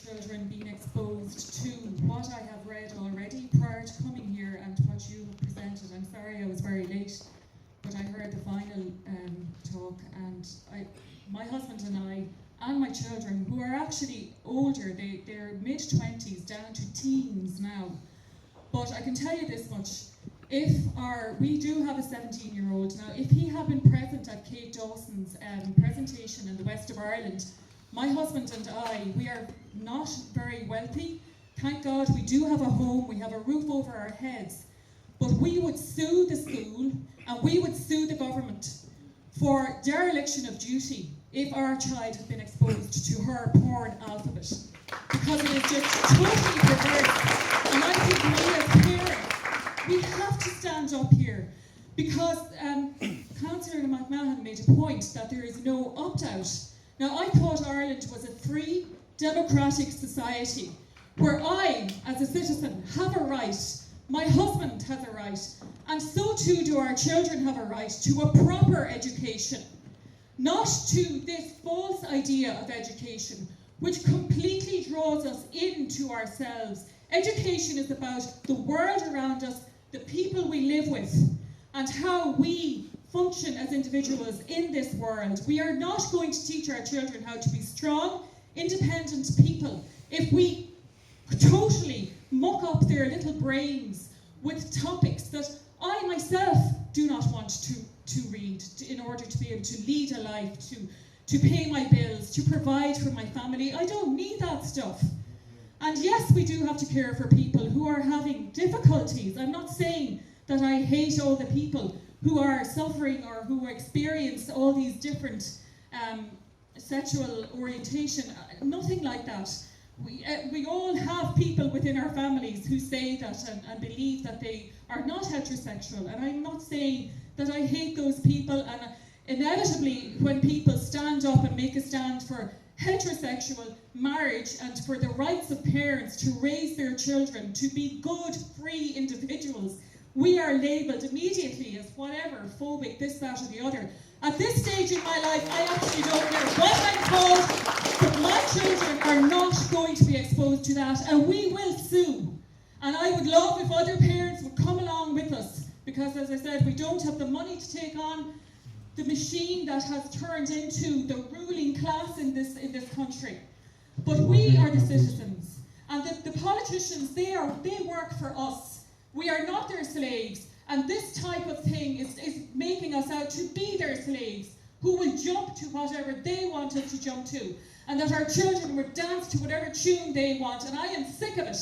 children being exposed to what I have read already prior to coming here and what you presented. I'm sorry I was very late, but I heard the final talk, and my husband and I, and my children, who are actually older, they're mid-20s down to teens now. But I can tell you this much, we do have a 17-year-old now, if he had been present at Kate Dawson's presentation in the west of Ireland, my husband and I, we are not very wealthy. Thank God we do have a home, we have a roof over our heads. But we would sue the school and we would sue the government for dereliction of duty if our child had been exposed to her porn alphabet. Because it is just totally perverse. And I think we as parents, we have to stand up here. Because Councillor McMahon made a point that there is no opt-out. Now, I thought Ireland was a free, democratic society where I, as a citizen, have a right, my husband has a right, and so too do our children have a right to a proper education, not to this false idea of education, which completely draws us into ourselves. Education is about the world around us, the people we live with, and how we function as individuals in this world. We are not going to teach our children how to be strong, independent people if we totally muck up their little brains with topics that I myself do not want to read in order to be able to lead a life, to pay my bills, to provide for my family. I don't need that stuff. And yes, we do have to care for people who are having difficulties. I'm not saying that I hate all the people who are suffering or who experience all these different sexual orientation. Nothing like that. We all have people within our families who say that and believe that they are not heterosexual. And I'm not saying that I hate those people. And inevitably, when people stand up and make a stand for heterosexual marriage and for the rights of parents to raise their children to be good, free individuals, we are labelled immediately as whatever, phobic, this, that, or the other. At this stage in my life, I actually don't care what I'm called, but my children are not going to be exposed to that, and we will sue. And I would love if other parents would come along with us, because as I said, we don't have the money to take on the machine that has turned into the ruling class in this country. But we are the citizens, and the politicians, they work for us. We are not their slaves, and this type of thing is making us out to be their slaves, who will jump to whatever they wanted to jump to, and that our children would dance to whatever tune they want, and I am sick of it.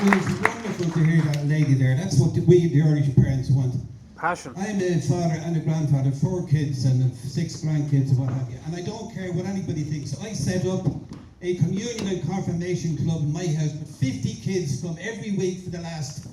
It's wonderful to hear that lady there. That's what we, the Irish parents, want. Passion. I'm a father and a grandfather, 4 kids and 6 grandkids and what have you. And I don't care what anybody thinks. I set up a communion and confirmation club in my house with 50 kids from every week for the last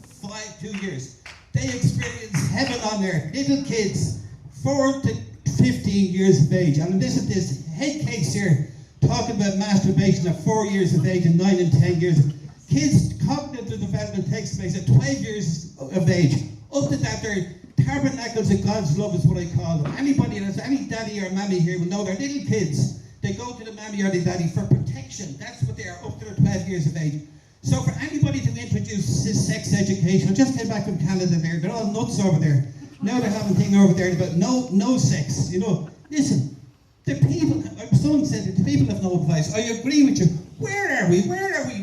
2 years. They experience heaven on there. Little kids, 4 to 15 years of age. And listen to this, head case here, talking about masturbation at 4 years of age and 9 and 10 years. Kids, cognitive development takes place at 12 years of age. Up to that, they're tabernacles of God's love is what I call them. Anybody that's any daddy or mammy here will know they're little kids. They go to the mammy or the daddy for protection. That's what they are up to their 12 years of age. So for anybody to introduce sex education, I just came back from Canada there, they're all nuts over there. Now they're having a thing over there about no sex, you know. Listen, the people, someone said it, the people have no advice. I agree with you. Where are we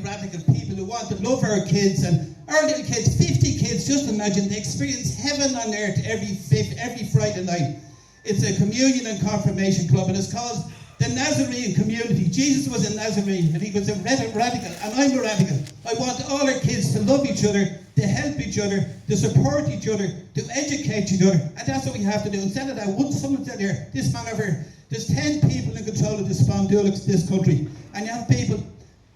radical people who want to love our kids and our little kids, 50 kids, just imagine, they experience heaven on earth every Friday night. It's a communion and confirmation club, and it's called the Nazarene community. Jesus was a Nazarene, and he was a radical, and I'm a radical. I want all our kids to love each other, to help each other, to support each other, to educate each other, and that's what we have to do. Instead of that, someone said here, this man over here, there's 10 people in control of the Spawell, this country, and you have people,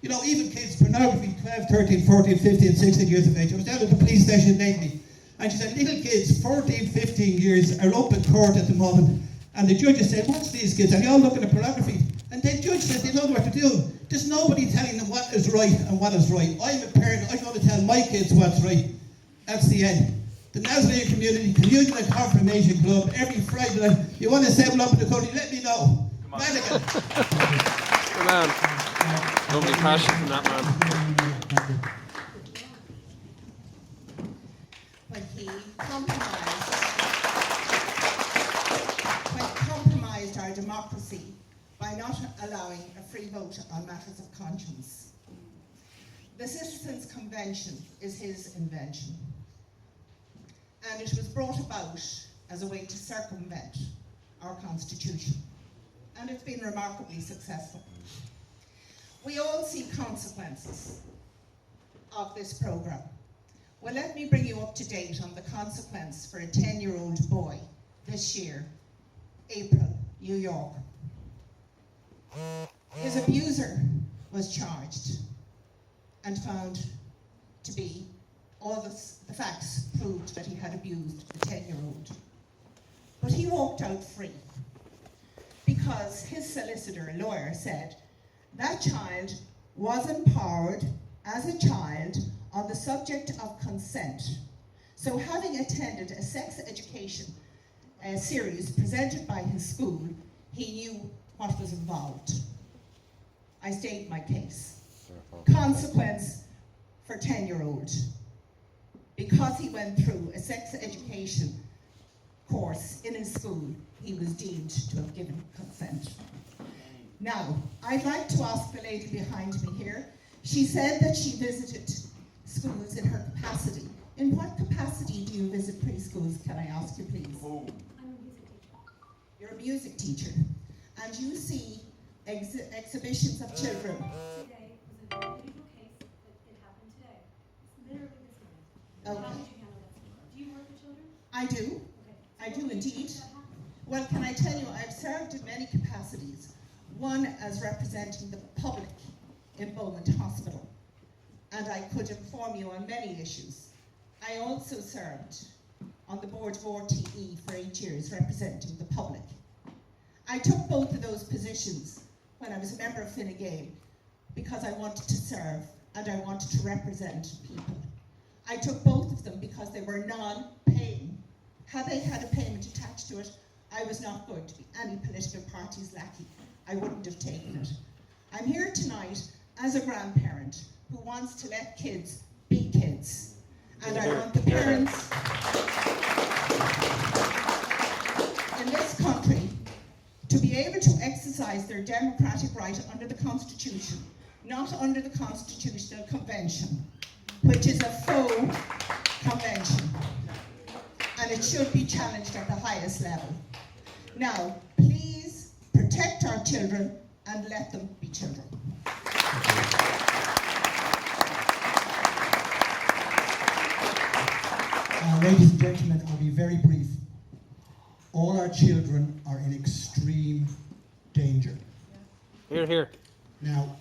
you know, even kids, pornography, 12, 13, 14, 15, 16 years of age. I was down at the police station lately, and she said, little kids, 14, 15 years, are up in court at the moment, and the judges said, what's these kids? Are they all looking at pornography? And the judge said they don't know what to do. There's nobody telling them what is right and what is right. I'm a parent, I'm going to tell my kids what's right. That's the end. the Nazarene Communion and Confirmation Club, every Friday night. You want to settle up in the country, let me know. Come on. Madigan. Good man. Lovely passion from that man. When he compromised our democracy by not allowing a free vote on matters of conscience. The Citizens' Convention is his invention, and it was brought about as a way to circumvent our Constitution, and it's been remarkably successful. We all see consequences of this program. Well, let me bring you up to date on the consequence for a 10-year-old boy this year, April, New York. His abuser was charged and found to be, all the facts proved that he had abused the 10-year-old. But he walked out free because his solicitor, a lawyer, said that child was empowered as a child on the subject of consent. So having attended a sex education series presented by his school, he knew what was involved. I state my case. Consequence for 10-year-old. Because he went through a sex education course in his school, he was deemed to have given consent. Now, I'd like to ask the lady behind me here. She said that she visited schools in her capacity. In what capacity do you visit preschools, can I ask you please? I'm a music teacher. You're a music teacher, and you see exhibitions of children. Today was a very unusual case, but it happened today. It's literally this minute. Okay. How would you handle that? Do you work with children? I do. Okay. I do What would you do indeed. if that happened? Well, can I tell you, I've served in many capacities. One as representing the public in Beaumont Hospital, and I could inform you on many issues. I also served on the board of RTE for 8 years, representing the public. I took both of those positions when I was a member of Fine Gael because I wanted to serve and I wanted to represent people. I took both of them because they were non-paying. Had they had a payment attached to it, I was not going to be any political party's lackey. I wouldn't have taken it. I'm here tonight as a grandparent who wants to let kids be kids. And I want the parents in this country to be able to exercise their democratic right under the Constitution, not under the Constitutional Convention, which is a faux convention. And it should be challenged at the highest level. Now, please protect our children and let them be children. Ladies and gentlemen, I'll be very brief. All our children are in extreme danger. Here, here. Now,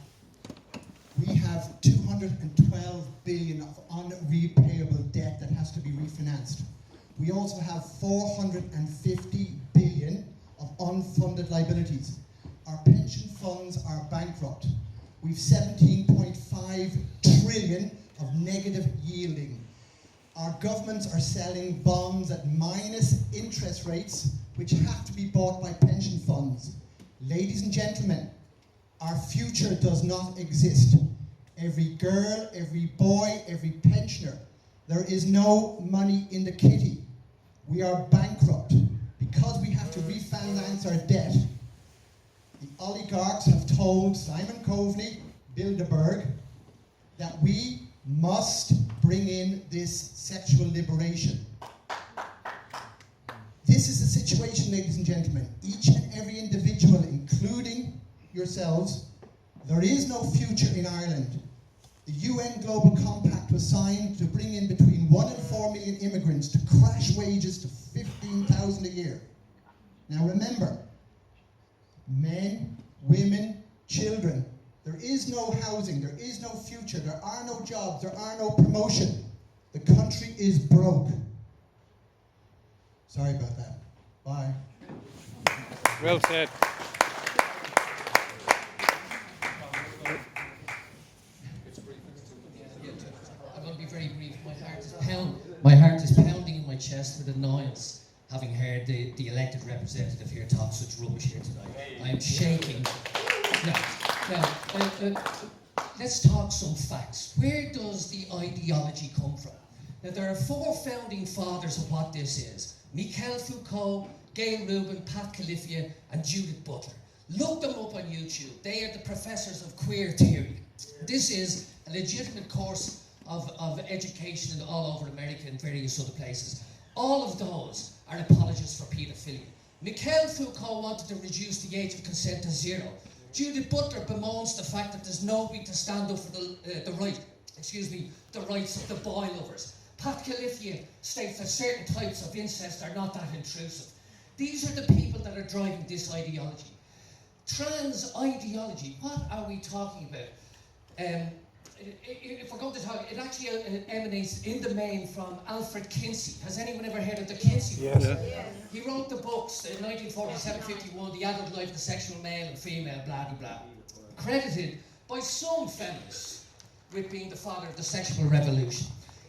we have 212 billion of unrepayable debt that has to be refinanced. We also have 450 billion of unfunded liabilities. Our pension funds are bankrupt. We've 17.5 trillion of negative yielding. Our governments are selling bonds at minus interest rates, which have to be bought by pension funds. Ladies and gentlemen, our future does not exist. Every girl, every boy, every pensioner, there is no money in the kitty. We are bankrupt because we have to refinance our debt. The oligarchs have told Simon Coveney, Bilderberg, that we must bring in this sexual liberation. This is the situation, ladies and gentlemen. Each and every individual, including yourselves, there is no future in Ireland. The UN Global Compact was signed to bring in between 1 and 4 million immigrants to crash wages to 15,000 a year. Now remember, men, women, children, there is no housing, there is no future, there are no jobs, there are no promotion. The country is broke. Sorry about that. Bye. Well said. I'm going to be very brief. My heart is pounding in my to the Niles, having heard the elected representative here talk such rubbish here tonight. I am shaking. Now, let's talk some facts. Where does the ideology come from? Now, there are 4 founding fathers of what this is. Michel Foucault, Gail Rubin, Pat Califia, and Judith Butler. Look them up on YouTube. They are the professors of queer theory. This is a legitimate course of education all over America and various other places. All of those are apologists for paedophilia. Michel Foucault wanted to reduce the age of consent to 0. Judith Butler bemoans the fact that there's nobody to stand up for the rights of the boy lovers. Pat Califia states that certain types of incest are not that intrusive. These are the people that are driving this ideology. Trans ideology, what are we talking about? If we're going to talk, it actually emanates in the main from Alfred Kinsey. Has anyone ever heard of the Kinsey books? Yes. He wrote the books in 1947-51, The Adult Life of the Sexual Male and Female, blah, blah, blah. Credited by some feminists with being the father of the sexual revolution.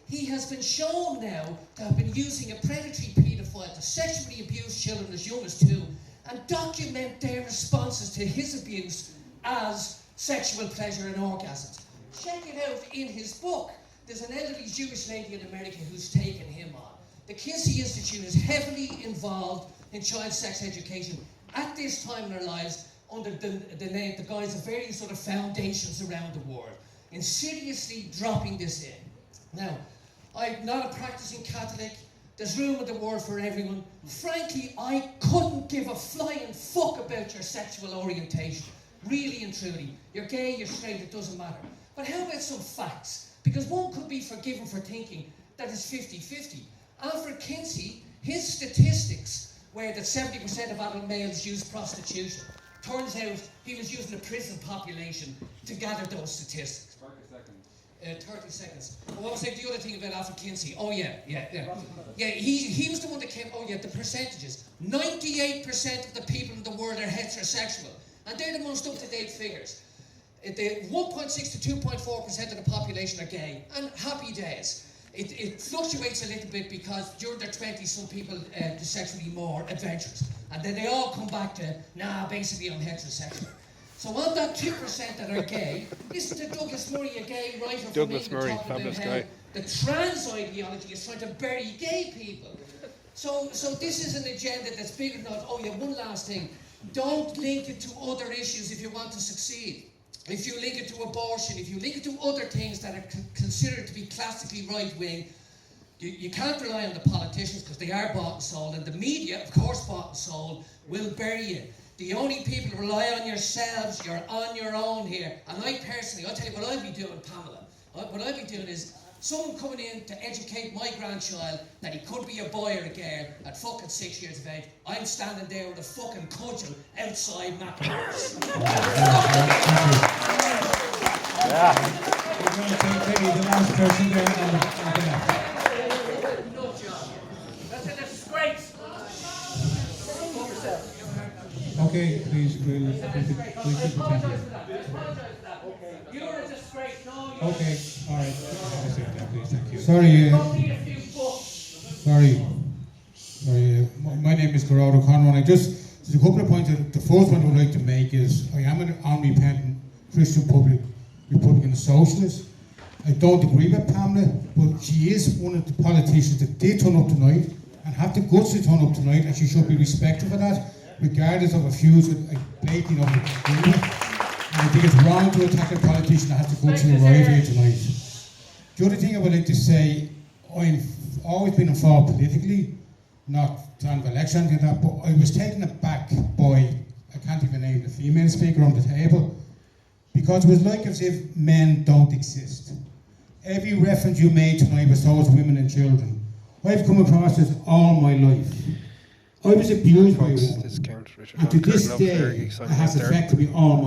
He has been shown now to have been using a predatory paedophile to sexually abuse children as young as 2 and document their responses to his abuse as sexual pleasure and orgasms. Check it out in his book. There's an elderly Jewish lady in America who's taken him on. The Kinsey Institute is heavily involved in child sex education at this time in their lives under the guise of various sort of foundations around the world, insidiously dropping this in. Now, I'm not a practicing Catholic. There's room in the world for everyone. Frankly, I couldn't give a flying fuck about your sexual orientation. Really and truly. You're gay, you're straight, it doesn't matter. But how about some facts? Because one could be forgiven for thinking that it's 50-50. Alfred Kinsey, his statistics were that 70% of adult males use prostitution. Turns out he was using the prison population to gather those statistics. 30 seconds. What was the other thing about Alfred Kinsey? Oh yeah. He was the one that came. Oh yeah, the percentages. 98% of the people in the world are heterosexual, and they're the most up-to-date figures. The 1.6 to 2.4% of the population are gay, and happy days. It fluctuates a little bit because during their 20s, some people are sexually more adventurous, and then they all come back to basically I'm heterosexual. So on that 2% that are gay, listen to Douglas Murray, a gay writer from Douglas England, Murray, talking fabulous about how guy. the trans ideology is trying to bury gay people. So this is an agenda that's bigger than that. Oh yeah, one last thing. Don't link it to other issues if you want to succeed. If you link it to abortion, if you link it to other things that are considered to be classically right-wing, you can't rely on the politicians because they are bought and sold, and the media, of course bought and sold, will bury you. The only people who rely on yourselves, you're on your own here. And I personally, I'll tell you what I'll be doing, Pamela. What I'll be doing is someone coming in to educate my grandchild that he could be a boy or a girl at fucking 6 years of age. I'm standing there with a fucking cudgel outside McDonald's. We're going to take maybe the last person there on the left. No job. That's a disgrace. Okay, please, we'll keep it Apologise for that. You're a disgrace. No, you're Okay, all right. Please, thank you. Sorry, don't need a few books. sorry. My name is Gerard O'Connor, and there's a couple of points. The first one I would like to make is I am an unrepentant Christian Republican Socialist. I don't agree with Pamela, but she is one of the politicians that did turn up tonight and have the guts to turn up tonight, and she should be respected for that, regardless of her views with baiting of the agreement. And I think it's wrong to attack a politician that has the guts to arrive here tonight. The other thing I would like to say, I've always been involved politically, not kind of election like that, but I was taken aback by, I can't even name the female speaker on the table, because it was like as if men don't exist. Every reference you made tonight was towards women and children. I've come across this all my life. I was abused by a woman, Discount Richard and Von to this Coudenhove day, Kalergi, it Simon has Esther. affected me all my